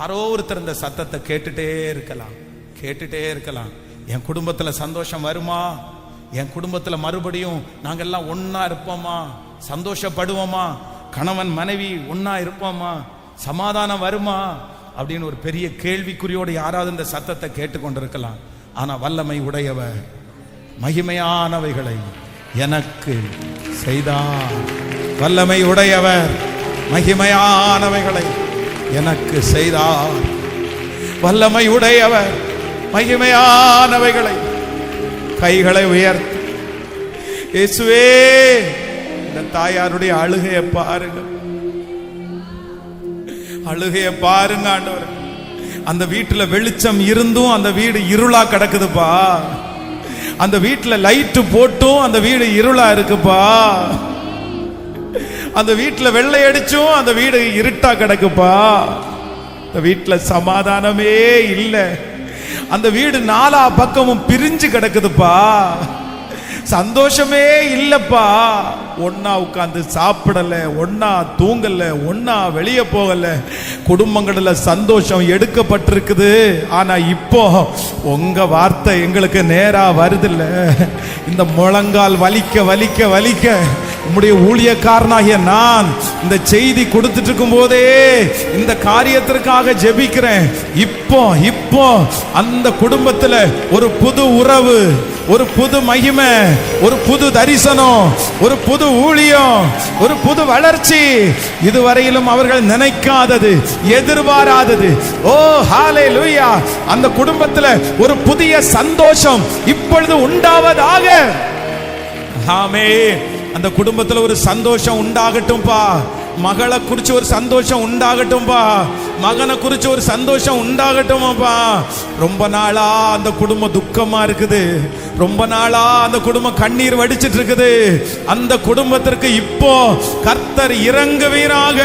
யாரோ ஒருத்தர் இந்த சத்தத்தை கேட்டுட்டே இருக்கலாம். என் குடும்பத்துல சந்தோஷம் வருமா? என் குடும்பத்துல மறுபடியும் நாங்கெல்லாம் ஒன்னா இருப்போமா? சந்தோஷப்படுவோமா? கணவன் மனைவி ஒன்னா இருப்போமா? சமாதானம் வருமா? அப்படின்னு ஒரு பெரிய கேள்விக்குறியோடு யாராவது இந்த சத்தத்தை கேட்டுக்கொண்டிருக்கலாம். ஆனா வல்லமை உடையவர் மகிமையானவைகளை எனக்கு செய்தார். வல்லமை உடையவர் மகிமையானவைகளை எனக்கு செய்தார். வல்லமை உடையவர் மகிமையானவைகளை. கைகளை உயர்த்தி இயேசுவே, இந்த தாயாருடைய அழுகையை பாருங்க, ஆண்டவரே. அந்த வீட்டுல வெளிச்சம் இருந்தும் அந்த வீடு இருளா கிடக்குதுப்பா. அந்த வீட்டுல லைட் போட்டும் அந்த வீடு இருளா இருக்குப்பா. அந்த வீட்டுல வெள்ளை அடிச்சும் அந்த வீடு இருட்டா கிடக்குப்பா. அந்த வீட்டுல சமாதானமே இல்லை. அந்த வீடு நாலா பக்கமும் பிரிஞ்சு கிடக்குதுப்பா. சந்தோஷமே இல்லப்பா. ஒன்னா உட்கார்ந்து சாப்பிடல, ஒன்னா தூங்கல, ஒன்னா வெளியே போகல. குடும்பங்கள்ல சந்தோஷம் எடுக்கப்பட்டிருக்குது. ஆனா இப்போ உங்க வார்த்தை எங்களுக்கு நேரா வருதில்ல. இந்த முழங்கால் வலிக்க வலிக்க வலிக்க உம்முடைய ஊழியக்காரனாகிய நான் இந்த செய்தி கொடுத்துட்டு இருக்கும் போதே இந்த காரியத்திற்காக ஜெபிக்கிறேன். இப்போ அந்த குடும்பத்துல ஒரு புது உறவு, ஒரு புது மகிமை, ஒரு புது தரிசனம், ஒரு புது ஊழியம், ஒரு புது வளர்ச்சி, இதுவரையிலும் அவர்கள் நினைக்காதது, எதிர்பாராதது. ஓ ஹalleluya! அந்த குடும்பத்துல ஒரு புதிய சந்தோஷம் இப்பொழுது உண்டாவதாக. ஆமென். அந்த குடும்பத்துல ஒரு சந்தோஷம் உண்டாகட்டும்பா. மகளை குறிச்சு ஒரு சந்தோஷம் உண்டாகட்டும்பா. மகனை குறிச்சு ஒரு சந்தோஷம் உண்டாகட்டுமாப்பா. ரொம்ப நாளா அந்த குடும்பம் துக்கமா இருக்குது. ரொம்ப நாளா அந்த குடும்பம் கண்ணீர் வடிச்சிட்டு இருக்குது. அந்த குடும்பத்திற்கு இப்போ கர்த்தர் இறங்குவீராக.